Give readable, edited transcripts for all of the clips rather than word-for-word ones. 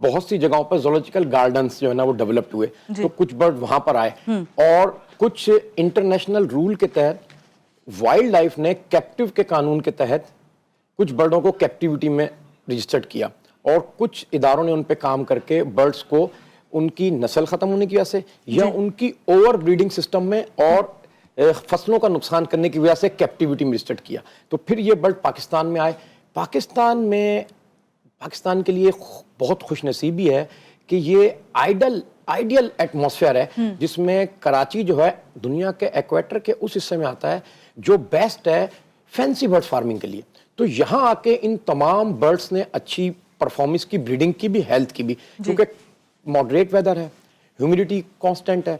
بہت سی جگہوں پر zoological gardens جو ہے نا وہ ڈیولپڈ ہوئے, تو کچھ برڈ وہاں پر آئے, اور کچھ انٹرنیشنل رول کے تحت وائلڈ لائف نے کیپٹیو کے قانون کے تحت کچھ برڈوں کو کیپٹیوٹی میں رجسٹرڈ کیا, اور کچھ اداروں نے ان پہ کام کر کے برڈز کو ان کی نسل ختم ہونے کی وجہ سے یا ان کی اوور بریڈنگ سسٹم میں اور فصلوں کا نقصان کرنے کی وجہ سے کیپٹیوٹی میں رجسٹرڈ کیا. تو پھر یہ برڈ پاکستان میں آئے. پاکستان کے لیے بہت خوش نصیبی ہے کہ یہ آئیڈیل ایٹماسفیئر ہے جس میں کراچی جو ہے دنیا کے ایکویٹر کے اس حصے میں آتا ہے جو بیسٹ ہے فینسی برڈ فارمنگ کے لیے. تو یہاں آ کے ان تمام برڈز نے اچھی پرفارمنس کی, بریڈنگ کی بھی, ہیلتھ کی بھی, کیونکہ ماڈریٹ ویدر ہے, ہیومیڈیٹی کانسٹنٹ ہے,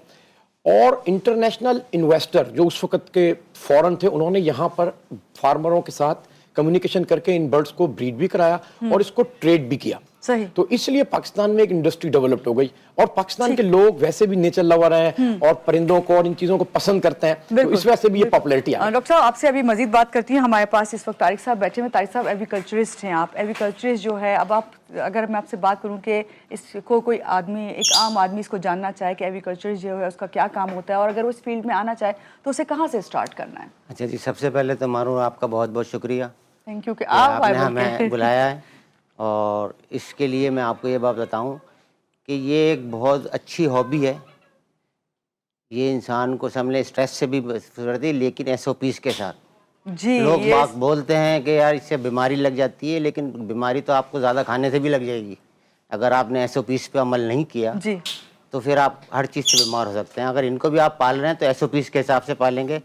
اور انٹرنیشنل انویسٹر جو اس وقت کے فورن تھے انہوں نے یہاں پر فارمروں کے ساتھ کمیونیکیشن کر کے ان برڈز کو بریڈ بھی کرایا اور اس کو ٹریڈ بھی کیا. صحیح. تو اس لیے پاکستان میں ایک انڈسٹری ڈیولپڈ ہو گئی, اور پاکستان کے لوگ ویسے بھی نیچر لور ہیں اور پرندوں کو اور ان چیزوں کو پسند کرتے ہیں, تو اس وجہ سے بھی یہ پاپولیرٹی آئی. ڈاکٹر صاحب آپ سے ابھی مزید بات کرتی ہیں. ہمارے پاس اس وقت طارق صاحب بیٹھے ہیں. طارق صاحب ایگریکلچرسٹ ہیں, آپ ایگریکلچرسٹ جو ہے, اب آپ اگر میں آپ سے بات کروں کہ اس کو کوئی آدمی, ایک عام آدمی اس کو جاننا چاہے کہ ایگریکلچر جو ہے اس کا کیا کام ہوتا ہے, اور اگر وہ اس فیلڈ میں آنا چاہے تو اسے کہاں سے اسٹارٹ کرنا ہے؟ اچھا جی, سب سے پہلے تو مارو آپ کا بہت بہت شکریہ, تھینک یو کہ آپ نے ہمیں بلایا ہے. اور اس کے لیے میں آپ کو یہ بات بتاؤں کہ یہ ایک بہت اچھی ہابی ہے. یہ انسان کو سمجھے اسٹریس سے بھی کرتی ہے, لیکن ایس او پیز کے ساتھ. جی لوگ باغ بولتے ہیں کہ یار اس سے بیماری لگ جاتی ہے, لیکن بیماری تو آپ کو زیادہ کھانے سے بھی لگ جائے گی. اگر آپ نے ایس او پیز پہ عمل نہیں کیا جی تو پھر آپ ہر چیز سے بیمار ہو سکتے ہیں. اگر ان کو بھی آپ پال رہے ہیں تو ایس او پیز کے حساب سے پالیں گے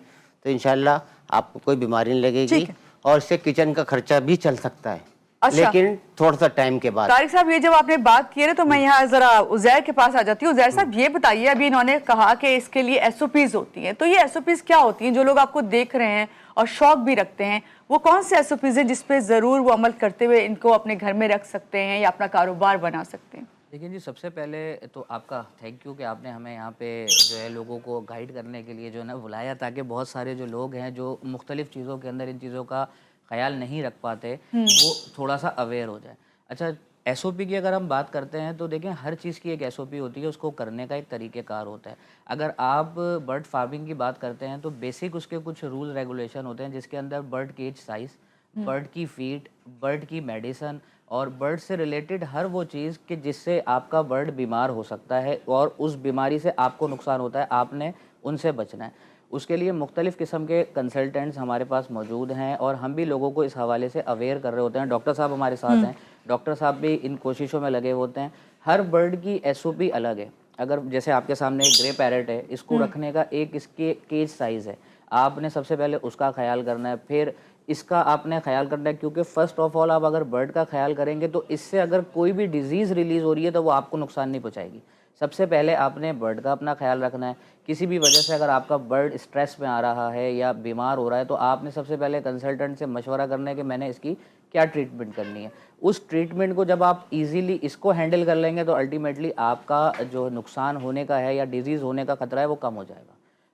تو انشاءاللہ آپ کو کوئی بیماری نہیں لگے گی, اور اس سے کچن کا خرچہ بھی چل سکتا ہے, لیکن تھوڑا سا ٹائم کے بعد. طارق صاحب یہ جب آپ نے بات کی نا تو میں یہاں ذرا عزیر کے پاس آ جاتی ہوں. عزیر صاحب یہ بتائیے, ابھی انہوں نے کہا کہ اس کے لیے ایس او پیز ہوتی ہیں, تو یہ ایس او پیز کیا ہوتی ہیں؟ جو لوگ آپ کو دیکھ رہے ہیں اور شوق بھی رکھتے ہیں, وہ کون سے ایس او پیز ہیں جس پہ ضرور وہ عمل کرتے ہوئے ان کو اپنے گھر میں رکھ سکتے ہیں یا اپنا کاروبار بنا سکتے ہیں؟ لیکن جی سب سے پہلے تو آپ کا تھینک یو کہ آپ نے ہمیں یہاں پہ جو ہے لوگوں کو گائیڈ کرنے کے لیے جو ہے نا بلایا, تاکہ بہت سارے جو لوگ ہیں جو مختلف چیزوں کے اندر ان چیزوں کا خیال نہیں رکھ پاتے وہ تھوڑا سا اویئر ہو جائے. اچھا, ایس او پی کی اگر ہم بات کرتے ہیں تو دیکھیں ہر چیز کی ایک ایس او پی ہوتی ہے, اس کو کرنے کا ایک طریقہ کار ہوتا ہے. اگر آپ برڈ فارمنگ کی بات کرتے ہیں تو بیسک اس کے کچھ رول ریگولیشن ہوتے ہیں, جس کے اندر برڈ کیج سائز, برڈ کی فیڈ, برڈ کی میڈیسن, اور برڈ سے ریلیٹڈ ہر وہ چیز کہ جس سے آپ کا برڈ بیمار ہو سکتا ہے اور اس بیماری سے آپ کو نقصان ہوتا ہے, آپ نے ان سے بچنا ہے. اس کے لیے مختلف قسم کے کنسلٹنٹس ہمارے پاس موجود ہیں, اور ہم بھی لوگوں کو اس حوالے سے اویئر کر رہے ہوتے ہیں. ڈاکٹر صاحب ہمارے ساتھ ہیں, ڈاکٹر صاحب بھی ان کوششوں میں لگے ہوتے ہیں. ہر برڈ کی ایس او پی الگ ہے. اگر جیسے آپ کے سامنے ایک گرے پیرٹ ہے, اس کو رکھنے کا ایک اس کے کیج سائز ہے, آپ نے سب سے پہلے اس کا خیال کرنا ہے, پھر اس کا آپ نے خیال کرنا ہے, کیونکہ فرسٹ آف آل آپ اگر برڈ کا خیال کریں گے تو اس سے اگر کوئی بھی ڈیزیز ریلیز ہو رہی ہے تو وہ آپ کو نقصان نہیں پہنچائے گی. سب سے پہلے آپ نے برڈ کا اپنا خیال رکھنا ہے. کسی بھی وجہ سے اگر آپ کا برڈ اسٹریس میں آ رہا ہے یا بیمار ہو رہا ہے تو آپ نے سب سے پہلے کنسلٹنٹ سے مشورہ کرنا ہے کہ میں نے اس کی کیا ٹریٹمنٹ کرنی ہے. اس ٹریٹمنٹ کو جب آپ ایزیلی اس کو ہینڈل کر لیں گے تو الٹیمیٹلی آپ کا جو نقصان ہونے کا ہے یا ڈیزیز ہونے کا خطرہ ہے وہ کم ہو جائے گا.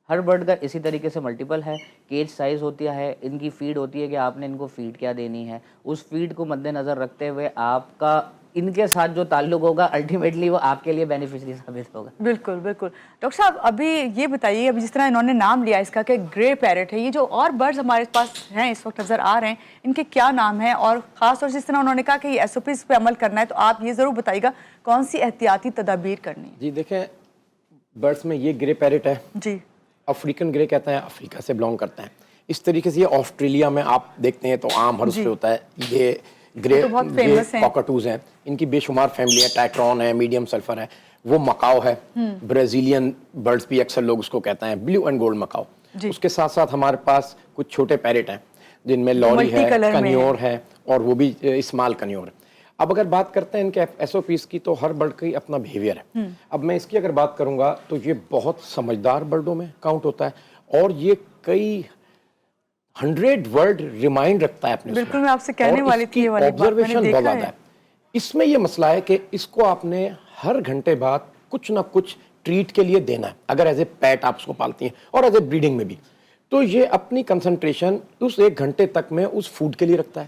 ہر برڈ کا اسی طریقے سے ملٹیپل ہے, کیج سائز ہوتی ہے, ان کی فیڈ ہوتی ہے کہ آپ نے ان کو فیڈ کیا دینی ہے. اس فیڈ کو مد نظر رکھتے ہوئے آپ کا ان کے ساتھ جو تعلق ہوگا الٹیمیٹلی وہ آپ کے لیے بینیفیشری ثابت ہوگا. بالکل بالکل. ڈاکٹر صاحب ابھی یہ بتائیے, ابھی جس طرح انہوں نے نام لیا اس کا کہ گرے پیرٹ ہے, یہ جو اور برڈز ہمارے پاس ہیں اس وقت نظر آ رہے ہیں, ان کے کیا نام ہیں؟ اور خاص طور سے جس طرح انہوں نے کہا کہ یہ ایس او پیز پہ عمل کرنا ہے, تو آپ یہ ضرور بتائیے گا کون سی احتیاطی تدابیر کرنی ہے؟ جی دیکھیں, برڈز میں یہ گرے پیرٹ ہے, جی افریقن گرے کہتے ہیں, افریقہ سے بلانگ کرتے ہیں. اس طریقے سے یہ آسٹریلیا میں آپ دیکھتے ہیں تو عام ہر اس پہ ہوتا ہے. یہ گرے کاکاٹوز ہیں, ان کی بے شمار فیملی ہے, ٹائٹرون ہے, میڈیم سلفر ہے, وہ مکاؤ ہے, برازیلین برڈز بھی اکثر لوگ اس کو کہتے ہیں, بلیو اینڈ گولڈ مکاؤ. اس کے ساتھ ساتھ ہمارے پاس کچھ چھوٹے پیرٹ ہیں جن میں لوری ہے, کنیور ہے, اور وہ بھی اسمال کنیور ہے. اب اگر بات کرتے ہیں ان کے ایس او پیز کی تو ہر برڈ کا اپنا بیہیویئر ہے. اب میں اس کی اگر بات کروں گا تو یہ بہت سمجھدار برڈوں میں کاؤنٹ ہوتا ہے, اور یہ کئی 100 ورڈ ریمائنڈ رکھتا ہے اپنے. بالکل, میں آپ سے کہنے والی تھی یہ والی بات, میں نے دیکھا ہے. اس میں یہ مسئلہ ہے کہ اس کو آپ نے ہر گھنٹے بعد کچھ نہ کچھ ٹریٹ کے لیے دینا ہے, اگر ایز اے پیٹ آپ اس کو پالتی ہیں, اور ایز اے بریڈنگ میں بھی. تو یہ اپنی کنسنٹریشن اس 1 گھنٹے تک میں اس فوڈ کے لیے رکھتا ہے,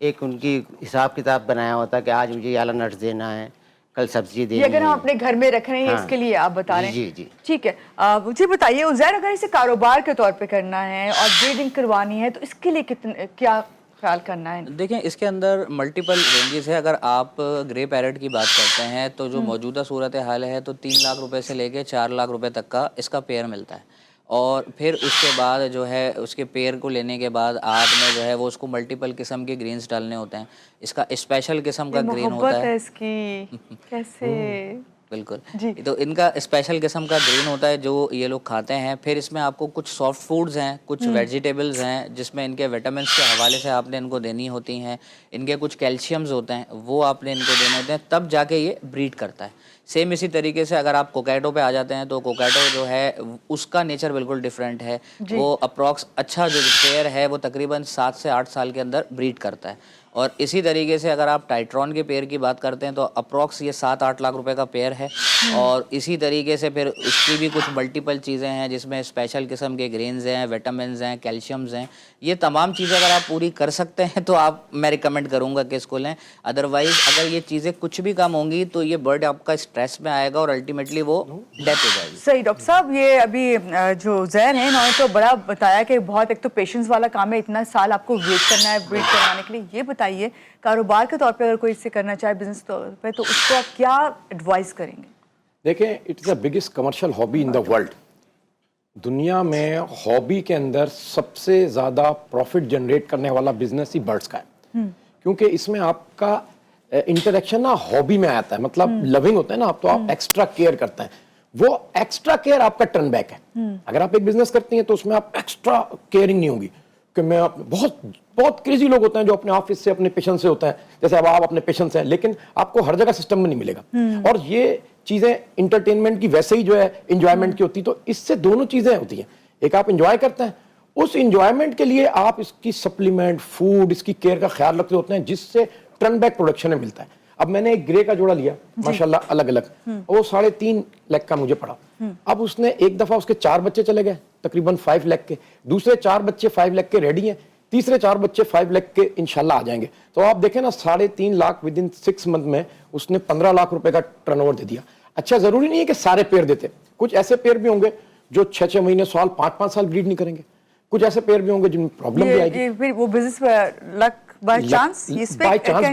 ایک ان کی حساب کتاب بنایا ہوتا ہے کہ آج مجھے یہ والا نٹس دینا ہے, کل سبزی دینی یہ اگر ہم ہے. اپنے گھر میں رکھ رہے ہیں اس کے لیے آپ بتا رہے ہیں. جی جی. ٹھیک ہے, مجھے بتائیے عزیر, اگر اسے کاروبار کے طور پہ کرنا ہے اور بریڈنگ کروانی ہے تو اس کے لیے کیا خیال کرنا ہے؟ دیکھیں اس کے اندر ملٹیپل رینجز ہے. اگر آپ گرے پیرٹ کی بات کرتے ہیں تو جو موجودہ صورت حال ہے تو 3 لاکھ روپے سے لے کے 4 لاکھ روپے تک کا اس کا پیئر ملتا ہے. اور پھر اس کے بعد جو ہے اس کے پیئر کو لینے کے بعد آپ نے جو ہے وہ اس کو ملٹیپل قسم کے گرینز ڈالنے ہوتے ہیں. اس کا اسپیشل قسم کا گرین ہوتا محبت ہے. ہے اس کی, کیسے؟ بالکل جی. تو ان کا اسپیشل قسم کا گرین ہوتا ہے جو یہ لوگ کھاتے ہیں. پھر اس میں آپ کو کچھ سافٹ فوڈز ہیں, کچھ ویجیٹیبلز ہیں جس میں ان کے وٹامنس کے حوالے سے آپ نے ان کو دینی ہوتی ہیں. ان کے کچھ کیلشیمز ہوتے ہیں وہ آپ نے ان کو دینے ہوتے ہیں, تب جا کے یہ بریڈ کرتا ہے. سیم اسی طریقے سے اگر آپ کوکیٹو پہ آ جاتے ہیں تو کوکیٹو جو ہے اس کا نیچر بالکل ڈیفرنٹ ہے. وہ اپروکس اچھا جو پیئر ہے وہ تقریباً 7 سے 8 سال کے اندر بریڈ کرتا ہے. اور اسی طریقے سے اگر آپ ٹائٹرون کے پیئر کی بات کرتے ہیں تو اپروکس یہ 7-8 لاکھ روپے کا پیئر ہے. اور اسی طریقے سے پھر اس کی بھی کچھ ملٹیپل چیزیں ہیں جس میں اسپیشل قسم کے گرینز ہیں, وٹامنز ہیں, کیلشیمز ہیں. یہ تمام چیزیں اگر آپ پوری کر سکتے ہیں تو میں ریکمینڈ کروں گا کہ اس کو لیں. ادروائز اگر یہ چیزیں کچھ بھی کم ہوں گی تو یہ برڈ آپ کا اسٹریس میں آئے گا اور الٹیمیٹلی وہ ڈیتھ ہو جائے گی. صحیح. ڈاکٹر صاحب یہ ابھی جو زہر ہیں انہوں نے تو بڑا بتایا کہ بہت ایک تو پیشنس والا کام ہے, اتنا سال آپ کو ویٹ کرنا ہے بریڈ کروانے کے لیے. یہ بتائیے کاروبار کے طور پہ اگر کوئی اس سے کرنا چاہے بزنس طور پہ تو اس کو آپ کیا ایڈوائز کریں گے؟ دیکھیں, it is the biggest commercial hobby in the world. دنیا میں ہابی کے اندر سب سے زیادہ پروفٹ جنریٹ کرنے والا بزنس ہی برڈس کا ہے, کیونکہ اس میں آپ کا انٹریکشن نا ہابی میں آتا ہے. مطلب لونگ ہوتا ہے نا آپ, تو آپ ایکسٹرا کیئر کرتے ہیں. وہ ایکسٹرا کیئر آپ کا ٹرن بیک ہے. اگر آپ ایک بزنس کرتی ہیں تو اس میں آپ ایکسٹرا کیئرنگ نہیں ہوگی کہ میں بہت کریزی لوگ ہوتے ہیں جو اپنے آفس سے اپنے پیشنٹ سے ہوتے ہیں, جیسے اب آپ اپنے پیشنٹ سے ہیں, لیکن آپ کو ہر جگہ سسٹم میں نہیں ملے گا. اور یہ چیزیں انٹرٹینمنٹ کی ویسے ہی جو ہے انجوائمنٹ کی ہوتی, تو اس سے دونوں چیزیں ہوتی ہیں. ایک آپ انجوائے کرتے ہیں, اس انجوائمنٹ کے لیے آپ اس کی سپلیمنٹ فوڈ اس کی کیئر کا خیال رکھتے ہوتے ہیں جس سے ٹرن بیک پروڈکشن میں ملتا ہے. اب میں نے ایک گرے کا جوڑا لیا ماشاءاللہ الگ الگ, وہ 3.5 لاکھ کا مجھے پڑا. اب اس نے ایک دفعہ اس کے 4 بچے چلے گئے تقریباً 5 لاکھ کے, دوسرے 4 بچے 5 لاکھ کے ریڈی ہیں, تیسرے 4 بچے 5 لاکھ کے انشاءاللہ آ جائیں گے. تو آپ دیکھیں نا 3.5 لاکھ ود ان 6 منتھ میں اس نے 15 لاکھ روپے کا ٹرن اوور دے دیا. اچھا ضروری نہیں ہے کہ سارے پیئر دیتے, کچھ ایسے پیئر بھی ہوں گے جو 6 مہینے سال 5 سال بریڈ نہیں کریں گے, کچھ ایسے پیئر بھی ہوں گے جن میں پرابلم بھی آئے گی. پھر وہ بزنس لک بائی چانس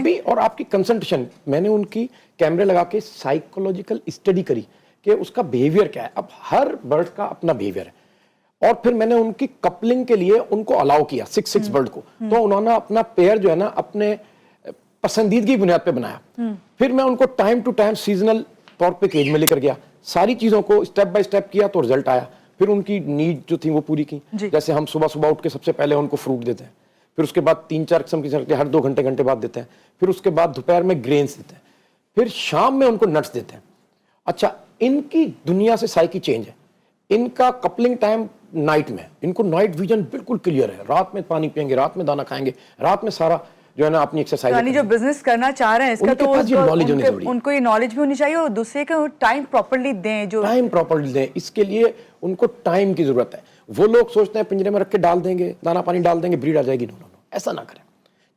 بھی, اور آپ کی کنسنٹریشن. میں نے ان کی کیمرے لگا کے سائیکولوجیکل اسٹڈی کری کہ اس کا بیہیویئر کیا ہے. اب ہر برڈ کا اپنا بیہیویئر ہے, اور پھر میں نے ان کی کپلنگ کے لیے ان کو الاؤ کیا 6 برڈ کو, تو انہوں نے اپنا پیئر جو ہے نا اپنے پسندیدگی بنیاد پہ بنایا. پھر میں ان کو ٹائم ٹو ٹائم سیزنل طور پہ کیج میں لے کر گیا, ساری چیزوں کو اسٹیپ بائی اسٹیپ کیا تو رزلٹ آیا. پھر ان کی نیڈ جو تھی وہ پوری کی. جیسے ہم صبح اٹھ کے سب سے پہلے ان کو فروٹ دیتے ہیں, پھر اس کے بعد 3-4 قسم کی سبزیاں ہر 2 گھنٹے بعد دیتے ہیں, پھر اس کے بعد دوپہر میں گرینز دیتے ہیں, پھر شام میں ان کو نٹس دیتے ہیں. اچھا, ان کی دنیا سے سائیکی چینج ہے. ان کا کپلنگ ٹائم نائٹ میں, ان کو نائٹ ویژن بالکل کلیئر ہے. رات میں پانی پئیں گے, رات میں دانا کھائیں گے, رات میں سارا جو ہے نا اپنی ایکسرسائز. یعنی جو بزنس کرنا چاہ رہے ہیں اس کا تو ان کو یہ نالج بھی ہونی چاہیے, اور دوسرے کو ٹائم پراپرلی دیں. جو ٹائم پراپرلی دیں, اس کے لیے ان کو ٹائم کی ضرورت ہے. وہ لوگ سوچتے ہیں پنجرے میں رکھ کے ڈال دیں گے, دانا پانی ڈال دیں گے, بریڈ آ جائے گی. نو, ایسا نہ کریں.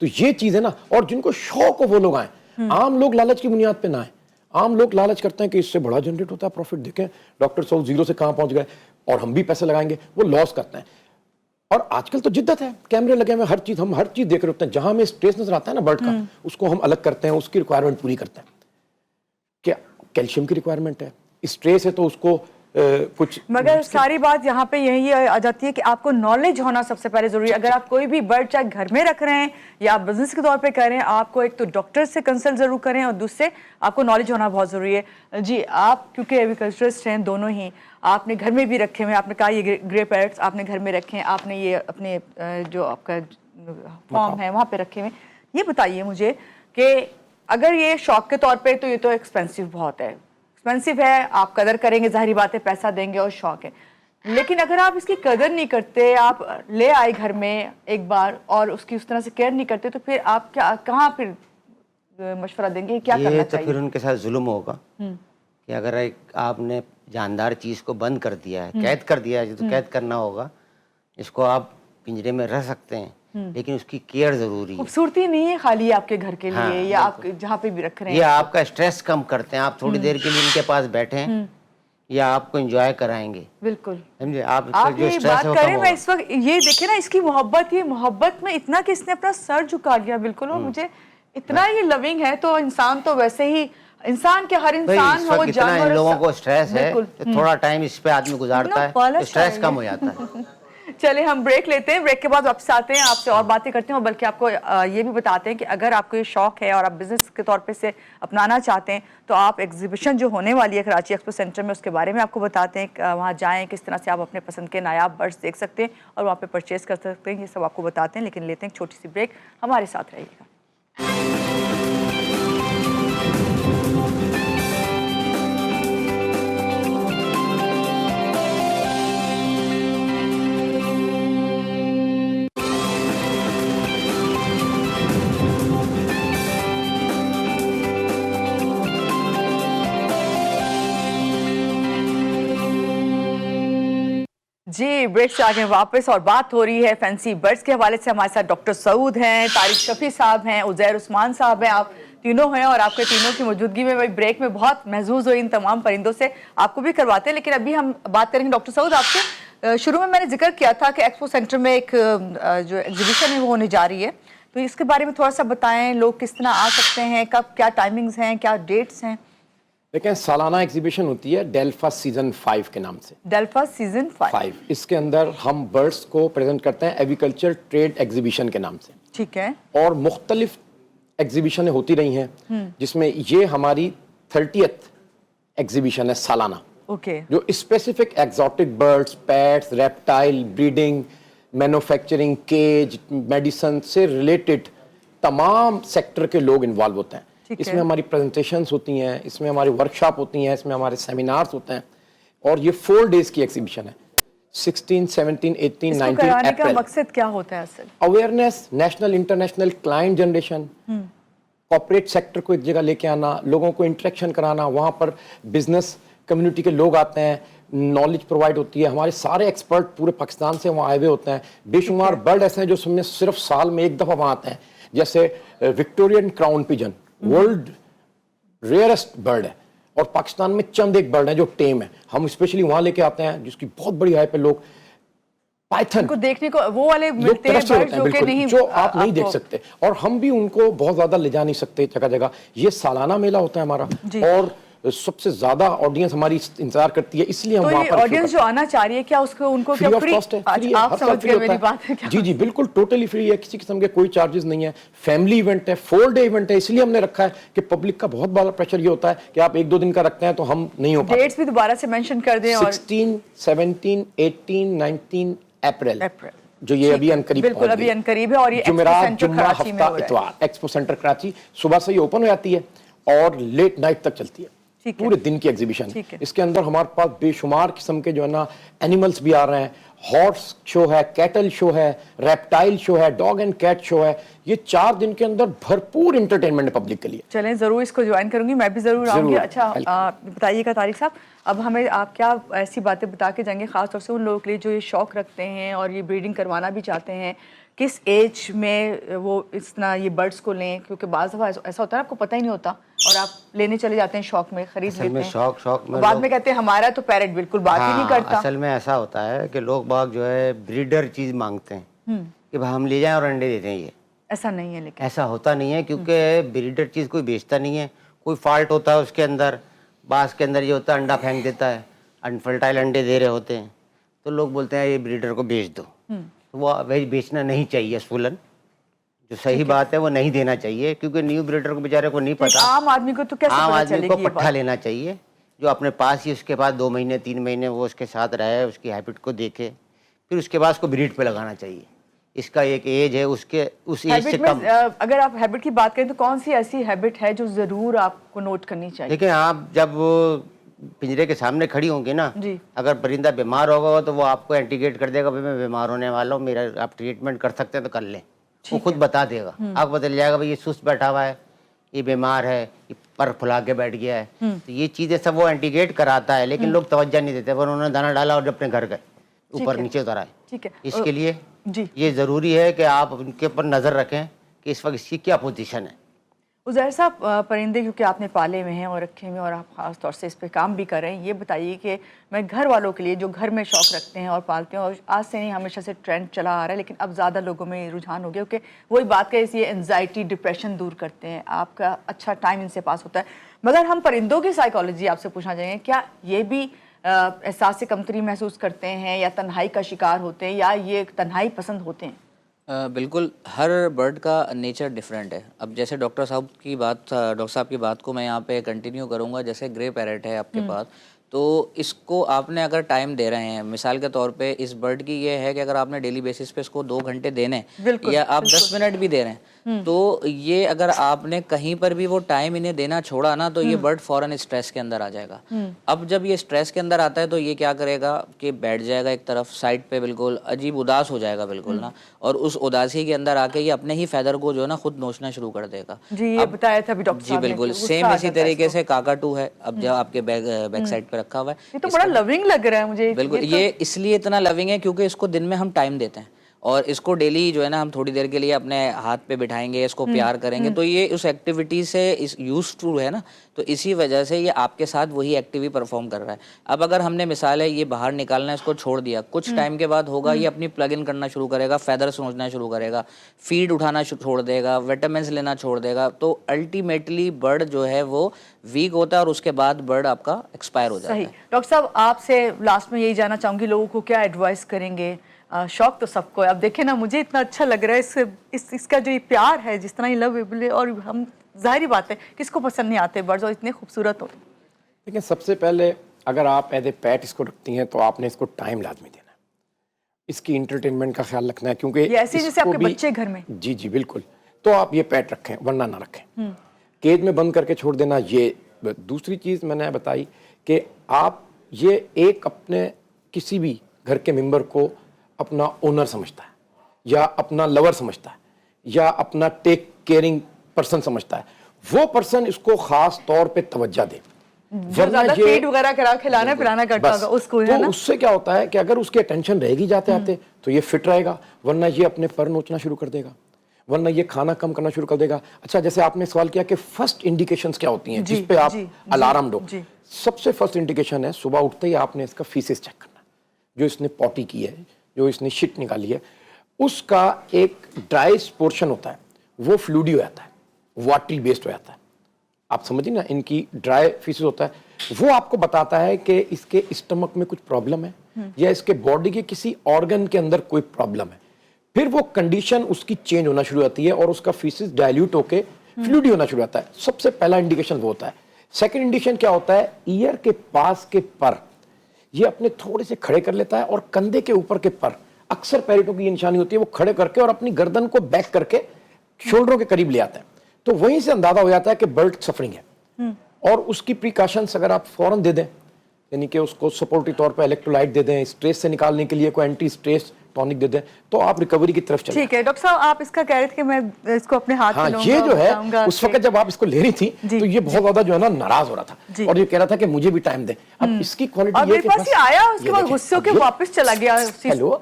تو یہ چیز ہے نا, اور جن کو شوق ہو وہ لوگ آئیں. عام لوگ لالچ کی بنیاد پہ نہ آئیں. عام لوگ لالچ کرتے ہیں کہ اس سے بڑا جنریٹ ہوتا ہے پروفٹ, دیکھیں ڈاکٹر صاحب 0 سے کہاں پہنچ گئے اور ہم بھی پیسے لگائیں گے, وہ لاس کرتے ہیں. اور آج کل تو جدت ہے, کیمرے لگے ہوئے, ہم ہر چیز دیکھ رہے ہوتے ہیں. جہاں ہمیں اسٹریس نظر آتا ہے نا برڈ کا, اس کو ہم الگ کرتے ہیں, اس کی ریکوائرمنٹ پوری کرتے ہیں. کیا کیلشیم کی ریکوائرمنٹ ہے, اسٹریس ہے تو اس کو کچھ. مگر ساری بات یہاں پہ یہی آ جاتی ہے کہ آپ کو نالج ہونا سب سے پہلے ضروری ہے. اگر آپ کوئی بھی برڈ چاہے گھر میں رکھ رہے ہیں یا آپ بزنس کے طور پہ کر رہے ہیں, آپ کو ایک تو ڈاکٹر سے کنسلٹ ضرور کریں, اور دوسرے آپ کو نالج ہونا بہت ضروری ہے. جی, آپ کیونکہ ایگریکلچرسٹ ہیں دونوں ہی, آپ نے گھر میں بھی رکھے ہوئے, آپ نے کہا یہ گرے پیرٹس آپ نے گھر میں رکھے ہیں, آپ نے یہ اپنے جو آپ کا فارم ہے وہاں پہ رکھے ہوئے. یہ بتائیے مجھے کہ اگر یہ شوق کے طور پہ, تو یہ تو ایکسپینسو بہت ہے, ایکسپینسو ہے, آپ قدر کریں گے, ظاہری بات ہے, پیسہ دیں گے اور شوق ہے. لیکن اگر آپ اس کی قدر نہیں کرتے, آپ لے آئے گھر میں ایک بار اور اس کی اس طرح سے کیئر نہیں کرتے, تو پھر آپ کہاں پھر مشورہ دیں گے کیا کرنا چاہیے؟ یہ تو پھر ان کے ساتھ ظلم ہوگا کہ اگر آپ نے جاندار چیز کو بند کر دیا ہے, قید کر دیا ہے, تو قید کرنا ہوگا. اس کو آپ پنجرے میں رہ سکتے ہیں لیکن اس کی کیئر ضروری ہے. خوبصورتی نہیں ہے خالی آپ کے گھر کے لیے یا آپ جہاں پہ بھی رکھ رہے ہیں. یہ آپ کا اسٹریس کم کرتے ہیں. آپ تھوڑی دیر کے لیے ان کے پاس بیٹھیں یا آپ کو انجوائے کرائیں گے. بالکل سمجھے آپ یہ بات کریں. میں اس وقت یہ دیکھیں نا اس کی محبت, یہ محبت میں اتنا کہ اس نے اپنا سر جھکا لیا بالکل, اور مجھے اتنا یہ لونگ ہے. تو انسان تو ویسے ہی انسان کے ہر انسان ہو جانور, ان لوگوں کو اسٹریس ہے تو تھوڑا ٹائم اس پہ آدمی گزارتا ہے تو اسٹریس کم ہو جاتا ہے. چلے ہم بریک لیتے ہیں, بریک کے بعد واپس آتے ہیں, آپ سے اور باتیں کرتے ہیں, اور بلکہ آپ کو یہ بھی بتاتے ہیں کہ اگر آپ کو یہ شوق ہے اور آپ بزنس کے طور پہ سے اپنانا چاہتے ہیں تو آپ ایگزیبیشن جو ہونے والی ہے کراچی ایکسپو سینٹر میں, اس کے بارے میں آپ کو بتاتے ہیں. وہاں جائیں, کس طرح سے آپ اپنے پسند کے نایاب برڈز دیکھ سکتے ہیں اور وہاں پہ پرچیز کر سکتے ہیں, یہ سب آپ کو بتاتے ہیں. لیکن لیتے ہیں ایک چھوٹی سی بریک, ہمارے ساتھ رہیے گا. جی بریک سے آگے واپس, اور بات ہو رہی ہے فینسی برڈز کے حوالے سے. ہمارے ساتھ ڈاکٹر سعود ہیں, طارق شفیع صاحب ہیں, عزیر عثمان صاحب ہیں. آپ تینوں ہیں اور آپ کے تینوں کی موجودگی میں بریک میں بہت محظوظ ہوئی ان تمام پرندوں سے. آپ کو بھی کرواتے ہیں, لیکن ابھی ہم بات کریں گے ڈاکٹر سعود آپ سے. شروع میں نے ذکر کیا تھا کہ ایکسپو سینٹر میں ایک جو ایگزیبیشن ہے وہ ہونے جا رہی ہے, تو اس کے بارے میں تھوڑا سا بتائیں. لوگ کس طرح آ سکتے ہیں, کب, کیا ٹائمنگز ہیں, کیا ڈیٹس ہیں؟ دیکھیں سالانہ ایگزیبیشن ہوتی ہے ڈیلفا سیزن 5 کے نام سے. ڈیلفا سیزن 5. اس کے اندر ہم برڈز کو پریزنٹ کرتے ہیں ایگریکلچر ٹریڈ ایگزیبیشن کے نام سے. ٹھیک ہے. اور مختلف ایگزیبیشنیں ہوتی رہی ہیں جس میں یہ ہماری 30th ایگزیبیشن ہے سالانہ. اوکے. جو specific exotic birds, pets, reptile, breeding, manufacturing, cage, medicine سے ریلیٹڈ تمام سیکٹر کے لوگ انوالو ہوتے ہیں. اس میں ہماری پریزنٹیشنز ہوتی ہیں, اس میں ہماری ورکشاپ ہوتی ہیں, اس میں ہمارے سیمینارز ہوتے ہیں. اور یہ 4 days کی ایگزیبیشن ہے, 16, 17, 18, 19 کرانے کا اپریل. مقصد کیا ہوتا ہے اصل؟ Awareness, national international client generation, corporate sector کو ایک جگہ لے کے آنا, لوگوں کو انٹریکشن کرانا. وہاں پر بزنس کمیونٹی کے لوگ آتے ہیں, نالج پرووائڈ ہوتی ہے. ہمارے سارے ایکسپرٹ پورے پاکستان سے وہاں آئے ہوئے ہوتے ہیں. بے شمار برڈ ایسے ہیں جو صرف سال میں ایک دفعہ وہاں آتے ہیں, جیسے Victorian crown Pigeon world rarest bird ہے, اور پاکستان میں چند ایک برڈ ہیں جو ٹیم ہے. ہم اسپیشلی وہاں لے کے آتے ہیں جس کی بہت بڑی ہائپ ہے. لوگ پائتھن کو دیکھنے کو وہ والے ملتے ہیں برڈ جو کہ نہیں, جو آپ نہیں دیکھ سکتے, اور ہم بھی ان کو بہت زیادہ لے جا نہیں سکتے جگہ جگہ. یہ سالانہ میلہ ہوتا ہے ہمارا, اور سب سے زیادہ آڈینس ہماری انتظار کرتی ہے, اس لیے ہم وہاں پر آڈینس جو آنا چاہ رہی ہے کیا اس کو ان کو فری آف کاسٹ ہے. آپ سمجھ گئے میری بات ہے. جی جی بالکل ٹوٹلی فری ہے, کسی قسم کے کوئی چارجز نہیں ہے. فیملی ایونٹ ہے, 4 day ایونٹ ہے, اس لیے ہم نے رکھا ہے کہ پبلک کا بہت بڑا پریشر یہ ہوتا ہے کہ آپ 1-2 دن کا رکھتے ہیں تو ہم نہیں ہو پاتے. ڈیٹس بھی دوبارہ سے مینشن کر دیں. 16, 17, 18, 19 اپریل جو یہ ابھی انقریب بالکل ابھی انقریب ہے, اور یہ جمعرات, جمعہ, ہفتہ, اتوار ایکسپو سینٹر کراچی. صبح سے یہ اوپن ہو جاتی ہے اور لیٹ نائٹ تک چلتی ہے, پورے دن کی ایگزیبیشن. اس کے اندر ہمارے پاس بے شمار قسم کے جو ہے نا اینیملز بھی آ رہے ہیں. ہارس شو ہے, کیٹل شو ہے, ریپٹائل شو ہے, ڈاگ اینڈ کیٹ شو ہے. یہ 4 دن کے اندر بھرپور انٹرٹینمنٹ ہے پبلک کے لیے. چلیں ضرور اس کو جوائن کروں گی, میں بھی ضرور آؤں گی. اچھا بتائیے گا طارق صاحب, اب ہمیں آپ کیا ایسی باتیں بتا کے جائیں گے خاص طور سے ان لوگوں کے لیے جو یہ شوق رکھتے ہیں اور یہ بریڈنگ کروانا بھی چاہتے ہیں, کس ایج میں وہ اس طرح یہ برڈس کو لیں؟ کیونکہ بعض دفعہ ایسا ہوتا ہے آپ کو پتہ ہی نہیں ہوتا اور آپ لینے چلے جاتے ہیں شوق میں, خرید لیتے ہیں, شوق میں بعد میں کہتے ہیں ہمارا تو پیرٹ بالکل بات ہی نہیں کرتا. اصل میں ایسا ہوتا ہے کہ لوگ باغ جو ہے بریڈر چیز مانگتے ہیں کہ بھائی ہم لے جائیں اور انڈے دیتے ہیں. یہ ایسا نہیں ہے, لیکن ایسا ہوتا نہیں ہے, کیونکہ بریڈر چیز کوئی بیچتا نہیں ہے. کوئی فالٹ ہوتا ہے اس کے اندر, بعض کے اندر یہ ہوتا ہے انڈا پھینک دیتا ہے, انفرٹائل انڈے دے رہے ہوتے ہیں, تو لوگ بولتے ہیں یہ بریڈر کو بیچ دو. وہ وہی بیچنا نہیں چاہیے اصولاً, جو صحیح بات ہے وہ نہیں دینا چاہیے, کیونکہ نیو بریڈر کو بیچارے کو نہیں پتا. عام آدمی کو تو کیسے عام پتہ چلے آدمی گی کو پٹھا لینا چاہیے جو اپنے پاس ہی, اس کے بعد 2 مہینے 3 مہینے وہ اس کے ساتھ رہے, اس کی ہیبٹ کو دیکھے, پھر اس کے بعد اس کو بریڈ پہ لگانا چاہیے. اس کا ایک ایج ہے, اس ایج سے کم. اگر آپ ہیبٹ کی بات کریں تو کون سی ایسی ہیبٹ ہے جو ضرور آپ کو نوٹ کرنی چاہیے؟ دیکھیں آپ جب پنجرے کے سامنے کھڑی ہوں گی نا, اگر پرندہ بیمار ہوگا تو وہ آپ کو انڈیکیٹ کر دے گا, میں بیمار ہونے والا ہوں, میرا آپ ٹریٹمنٹ کر سکتے ہیں تو کر لیں. وہ خود بتا دے گا, آپ کو بتا جائے گا بھائی یہ سست بیٹھا ہوا ہے, یہ بیمار ہے, یہ پر پھلا کے بیٹھ گیا ہے. تو یہ چیزیں سب وہ انڈیکیٹ کراتا ہے, لیکن لوگ توجہ نہیں دیتے, پر انہوں نے دانا ڈالا اور جب اپنے گھر گئے اوپر نیچے اتر آئے. ٹھیک ہے, اس کے لیے جی یہ ضروری ہے کہ آپ ان کے اوپر نظر رکھیں کہ اس وقت اس کی کیا پوزیشن ہے. عزیر صاحب، پرندے کیونکہ آپ نے پالے ہوئے ہیں اور رکھے ہوئے ہیں اور آپ خاص طور سے اس پہ کام بھی کر رہے ہیں، یہ بتائیے کہ میں گھر والوں کے لیے جو گھر میں شوق رکھتے ہیں اور پالتے ہیں، اور آج سے نہیں ہمیشہ سے ٹرینڈ چلا آ رہا ہے لیکن اب زیادہ لوگوں میں رجحان ہو گیا کیونکہ وہی بات کہ یہ انزائٹی ڈپریشن دور کرتے ہیں، آپ کا اچھا ٹائم ان سے پاس ہوتا ہے، مگر ہم پرندوں کی سائیکالوجی آپ سے پوچھنا چاہیں گے، کیا یہ بھی احساس کمتری محسوس کرتے ہیں یا تنہائی کا شکار ہوتے ہیں یا یہ تنہائی پسند ہوتے ہیں؟ بالکل، ہر برڈ کا نیچر ڈیفرنٹ ہے. اب جیسے ڈاکٹر صاحب کی بات کو میں یہاں پہ کنٹینیو کروں گا. جیسے گرے پیرٹ ہے آپ کے پاس، تو اس کو آپ نے اگر ٹائم دے رہے ہیں، مثال کے طور پہ اس برڈ کی یہ ہے کہ اگر آپ نے ڈیلی بیسس پہ اس کو 2 گھنٹے دینے یا آپ 10 منٹ بھی دے رہے ہیں، تو یہ اگر آپ نے کہیں پر بھی وہ ٹائم انہیں دینا چھوڑا نا تو یہ برڈ فوراً اسٹریس کے اندر آ جائے گا. اب جب یہ اسٹریس کے اندر آتا ہے تو یہ کیا کرے گا کہ بیٹھ جائے گا ایک طرف سائڈ پہ، بالکل عجیب اداس ہو جائے گا بالکل نا، اور اس اداسی کے اندر آ کے یہ اپنے ہی فیدر کو جو ہے نا خود نوچنا شروع کر دے گا. جی یہ بتایا تھا ابھی ڈاکٹر جی صاحب نے بالکل کہ غصہ سیم آ اسی جاتا ہے اس طریقے کو. سے کاکاٹو ہے. اب جب آپ کے بیک سائڈ پہ رکھا ہوا ہے، یہ تو بڑا لونگ لگ رہا ہے مجھے. بالکل یہ اس لیے اتنا لونگ ہے کیونکہ اس کو دن میں ہم ٹائم دیتے ہیں اور اس کو ڈیلی جو ہے نا ہم تھوڑی دیر کے لیے اپنے ہاتھ پہ بٹھائیں گے، اس کو پیار کریں گے، تو یہ اس ایکٹیویٹی سے یوز ٹو ہے نا، تو اسی وجہ سے یہ آپ کے ساتھ وہی ایکٹیویٹی پرفارم کر رہا ہے. اب اگر ہم نے مثال ہے یہ باہر نکالنا ہے، اس کو چھوڑ دیا، کچھ ٹائم کے بعد ہوگا یہ اپنی پلگ ان کرنا شروع کرے گا، فیدر سوچنا شروع کرے گا، فیڈ اٹھانا چھوڑ دے گا، وٹامنس لینا چھوڑ دے گا. تو الٹیمیٹلی برڈ جو ہے وہ ویک ہوتا ہے اور اس کے بعد برڈ آپ کا ایکسپائر ہو جاتا ہے. صحیح. ڈاکٹر صاحب آپ سے لاسٹ میں یہی جاننا چاہوں گی، لوگوں کو کیا ایڈوائس کریں گے؟ شوق تو سب کو ہے. اب دیکھیں نا، مجھے اتنا اچھا لگ رہا ہے اس کا جو یہ پیار ہے، جس طرح یہ لویبل ہے، اور ہم ظاہری بات ہے کس کو پسند نہیں آتے برڈز اور اتنے خوبصورت ہو. لیکن سب سے پہلے اگر آپ ایز اے پیٹ اس کو رکھتی ہیں تو آپ نے اس کو ٹائم لازمی دینا ہے، اس کی انٹرٹینمنٹ کا خیال رکھنا ہے، کیونکہ یہ ایسے جیسے آپ کے بچے گھر میں. جی جی بالکل. تو آپ یہ پیٹ رکھیں ورنہ نہ رکھیں. کیج میں بند کر کے چھوڑ دینا. یہ دوسری چیز میں نے بتائی کہ آپ یہ ایک اپنے کسی بھی گھر کے ممبر کو اپنا اونر سمجھتا ہے یا اپنا لور سمجھتا ہے یا اپنا ٹیک کیئرنگ پرسن سمجھتا ہے، وہ پرسن اس کو خاص طور پہ توجہ دے. زیادہ فیڈ وغیرہ کرا کھلانا پلانا کرتا ہوگا اس کو، ہے نا. تو اس سے کیا ہوتا ہے کہ اگر اس کی اٹینشن رہے گی جاتے آتے تو یہ فٹ رہے گا، ورنہ یہ اپنے پر نوچنا شروع کر دے گا، ورنہ یہ کھانا کم کرنا شروع کر دے گا. اچھا جیسے آپ نے سوال کیا کہ فرسٹ انڈیکیشنز کیا ہوتی ہیں جس پہ آپ الارم دو. سب سے فرسٹ انڈیکیشن ہے صبح اٹھتے ہی آپ نے اس کا فیسس چیک کرنا، جو اس نے پوٹی کی ہے، جو اس نے شٹ نکالی ہے، اس کا ایک ڈرائی پورشن ہوتا ہے، وہ فلوڈی ہو جاتا ہے، واٹری بیسڈ ہو جاتا ہے. آپ سمجھیں نا، ان کی ڈرائی فیسس ہوتا ہے، وہ آپ کو بتاتا ہے کہ اس کے اسٹمک میں کچھ پرابلم ہے یا اس کے باڈی کے کسی آرگن کے اندر کوئی پرابلم ہے. پھر وہ کنڈیشن اس کی چینج ہونا شروع ہوتی ہے اور اس کا فیسس ڈائلیوٹ ہو کے فلوڈی ہونا شروع ہوتا ہے. سب سے پہلا انڈیکیشن وہ ہوتا ہے. سیکنڈ انڈیکیشن کیا ہوتا ہے؟ ایئر کے پاس کے پر یہ اپنے تھوڑے سے کھڑے کر لیتا ہے اور کندھے کے اوپر کے پر، اکثر پیرٹوں کی یہ نشانی ہوتی ہے، وہ کھڑے کر کے اور اپنی گردن کو بیک کر کے شولڈروں کے قریب لے آتا ہے. تو وہیں سے اندازہ ہو جاتا ہے کہ برڈ سفرنگ ہے. اور اس کی پریکاشنز اگر آپ فوراً دے دیں، یعنی کہ اس کو سپورٹی طور پہ الیکٹرولائٹ دے دیں، اسٹریس سے نکالنے کے لیے کوئی اینٹی اسٹریس ٹونک دے دیں، تو آپ ریکوری کی طرف چلیں. ٹھیک ہے ڈاکٹر صاحب، آپ اس کا کہہ رہے تھے کہ میں اس کو اپنے ہاتھ میں لوں گا. یہ جو ہے اس وقت جب آپ اس کو لے رہی تھی تو یہ بہت زیادہ جو ہے نا ناراض ہو رہا تھا اور یہ کہہ رہا تھا کہ مجھے بھی ٹائم دیں. اب اس کی کوالٹی اور میرے پاس یہ آیا، اس کے بعد غصے کے واپس چلا گیا. ہیلو،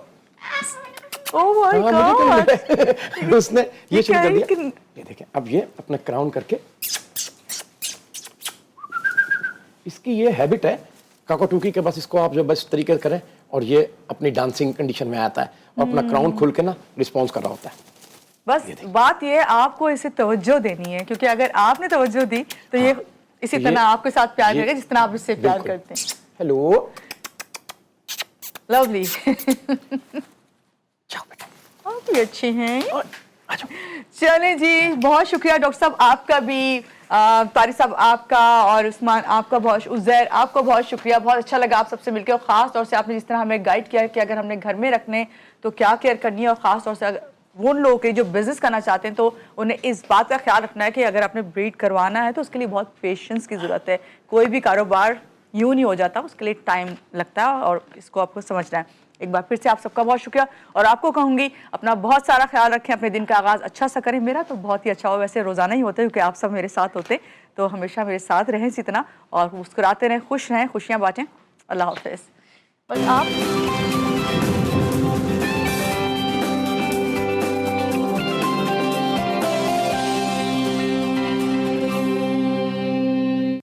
اوہ مائی گاڈ، اس نے یہ شروع کر دیا. یہ دیکھیں، اب یہ اپنا کراؤن کر کے، اس کی یہ ہیبٹ ہے کاکاٹوکی کے، بس اس کو آپ جو بس طریقے کریں اور یہ اپنی ڈانسنگ کنڈیشن میں آتا ہے اور اپنا کراؤن کھول کے نا رسپانس کر رہا ہوتا ہے. بس بات یہ آپ کو اسے توجہ دینی ہے، کیونکہ اگر آپ نے توجہ دی تو یہ اسی طرح آپ کے ساتھ پیار کرے گا جس طرح آپ اس سے پیار کرتے ہیں. ہیلو، لولی، آپ بھی اچھے ہیں. چلیں جی، بہت شکریہ ڈاکٹر صاحب آپ کا بھی، طارق صاحب آپ کا، اور عثمان آپ کا بہت، عزیر آپ کو بہت شکریہ. بہت اچھا لگا آپ سب سے مل کے، اور خاص طور سے آپ نے جس طرح ہمیں گائیڈ کیا کہ اگر ہم نے گھر میں رکھنے تو کیا کیئر کرنی ہے، اور خاص طور سے وہ لوگ کے جو بزنس کرنا چاہتے ہیں تو انہیں اس بات کا خیال رکھنا ہے کہ اگر آپ نے بریڈ کروانا ہے تو اس کے لیے بہت پیشنس کی ضرورت ہے. کوئی بھی کاروبار یوں نہیں ہو جاتا، اس کے لیے ٹائم لگتا ہے اور اس کو آپ کو سمجھنا ہے. ایک بار پھر سے آپ سب کا بہت شکریہ، اور آپ کو کہوں گی اپنا بہت سارا خیال رکھیں، اپنے دن کا آغاز اچھا سا کریں. میرا تو بہت ہی اچھا ہو، ویسے روزانہ ہی ہوتا ہے کیونکہ آپ سب میرے ساتھ ہوتے، تو ہمیشہ میرے ساتھ رہیں اسی طرح، اور مسکراتے رہیں، خوش رہیں، خوشیاں بانٹیں. اللہ حافظ. بس آپ